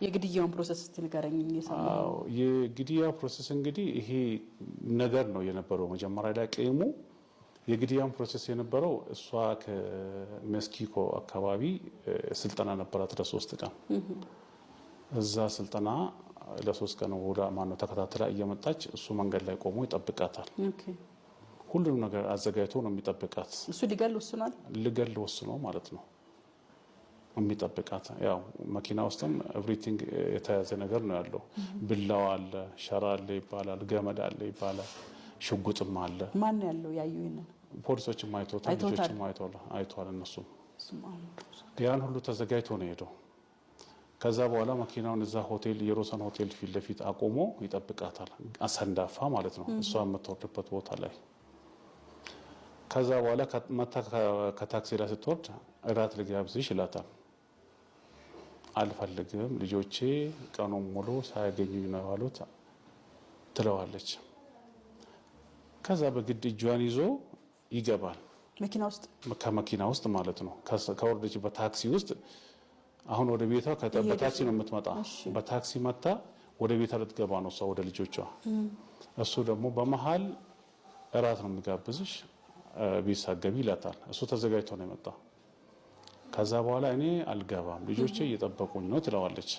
የግድያውን ፕሮሰስ ትንገረኝ የሰማው የግድያ ፕሮሰስ እንግዲህ ይሄ ነገር ነው የነበረው መጀመሪያ ላይ ቀይሙ የግድያውን ፕሮሰስ የነበረው እሷ ከሜክሲኮ አካባቢ ስልጠና ነበራት ለ3 ቀን እዛ ስልጠና ለ3 ቀን ወዳ ማነው ተከታተላ እየመጣች እሱ መንገድ ላይ ቆሞ ይጠብቃታል ኦኬ ሁሉም ነገር አዘጋጅቶ ነው የሚጠብቃት እሱ ሊገል ወስኖ ማለት ነው የሚጠብቃት ያው መኪና ውስጥም ኤቭሪቲንግ የተያዘ ነገር ነው ያለው ብላው አለ ሸራ አለ ይባላል ገመድ አለ ይባላል ሽጉጥም አለ ማን ያለው ያየው ይሄን ፖሊሶችም አይተውታል ልጆችም አይተዋል እነሱ ያን ሁሉ ተዘጋጅቶ ነው ሄደው ከዛ በኋላ መኪናውን እዛ ሆቴል የሮሰን ሆቴል ፊት ለፊት አቆሞ ይጠብቃታል አሰንዳፋ ማለት ነው እሷ የምትወርድበት ቦታ ላይ ከዛ በኋላ ከታክሲ ላይ ስትወርድ እራት ልጋብዝሽ ይላታል አልፈልግም ልጆቼ ቀኑን ሙሉ ሳያገኙኝ ነው ያሉት ትለዋለች ከዛ በግድ እጇን ይዞ ይገባል መኪና ውስጥ ማለት ነው ከወርደች በታክሲ ውስጥ አሁን ወደ ቤቷ በታክሲ ነው የምትመጣ በታክሲ መጣ ወደ ቤቷ ልትገባ ነው ሰው ወደ ልጆቿ እሱ ደግሞ በመሃል እራት ነው የሚጋብዝሽ ቢሳገቢ ይላታል እሱ ተዘጋጅቶ ነው የመጣ ከዛ በኋላ እኔ አልገባም ልጆቼ እየጠበቁኝ ነው ትለዋለች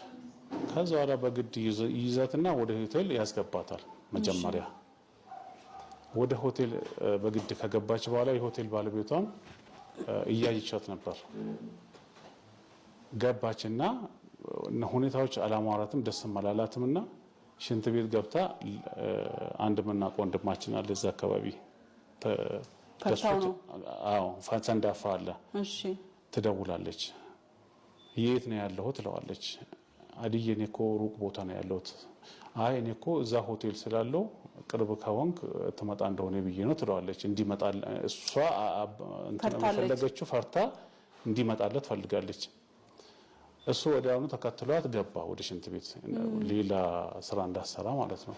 ከዛ በኋላ በግድ ይዛትና ወደ ሆቴል ያስገባታል መጀመሪያ ወደ ሆቴል በግድ ከገባች በኋላ የሆቴል ባለቤቷም እያየቻት ነበር ገባችና ሁኔታዎች አላማራትም ደስ ማላላትምና ሽንት ቤት ገብታ አንድ ምናቆ ወንድማችን አለ እዛ አካባቢ ፈንሰንዳፋ አለ እሺ ትደውላለች የት ነው ያለው ትለዋለች አዲዬ እኔ እኮ ሩቅ ቦታ ነው ያለሁት አይ እኔ እኮ እዛ ሆቴል ስላለው ቅርብ ከሆንክ ትመጣ እንደሆነ ብዬ ነው ትለዋለች እንዲመጣ እሷ ፈለገችው ፈርታ እንዲመጣለት ፈልጋለች እሱ ወዲያውኑ ተከትሏት ገባ ወደ ሽንት ቤት ሌላ ስራ እንዳሰራ ማለት ነው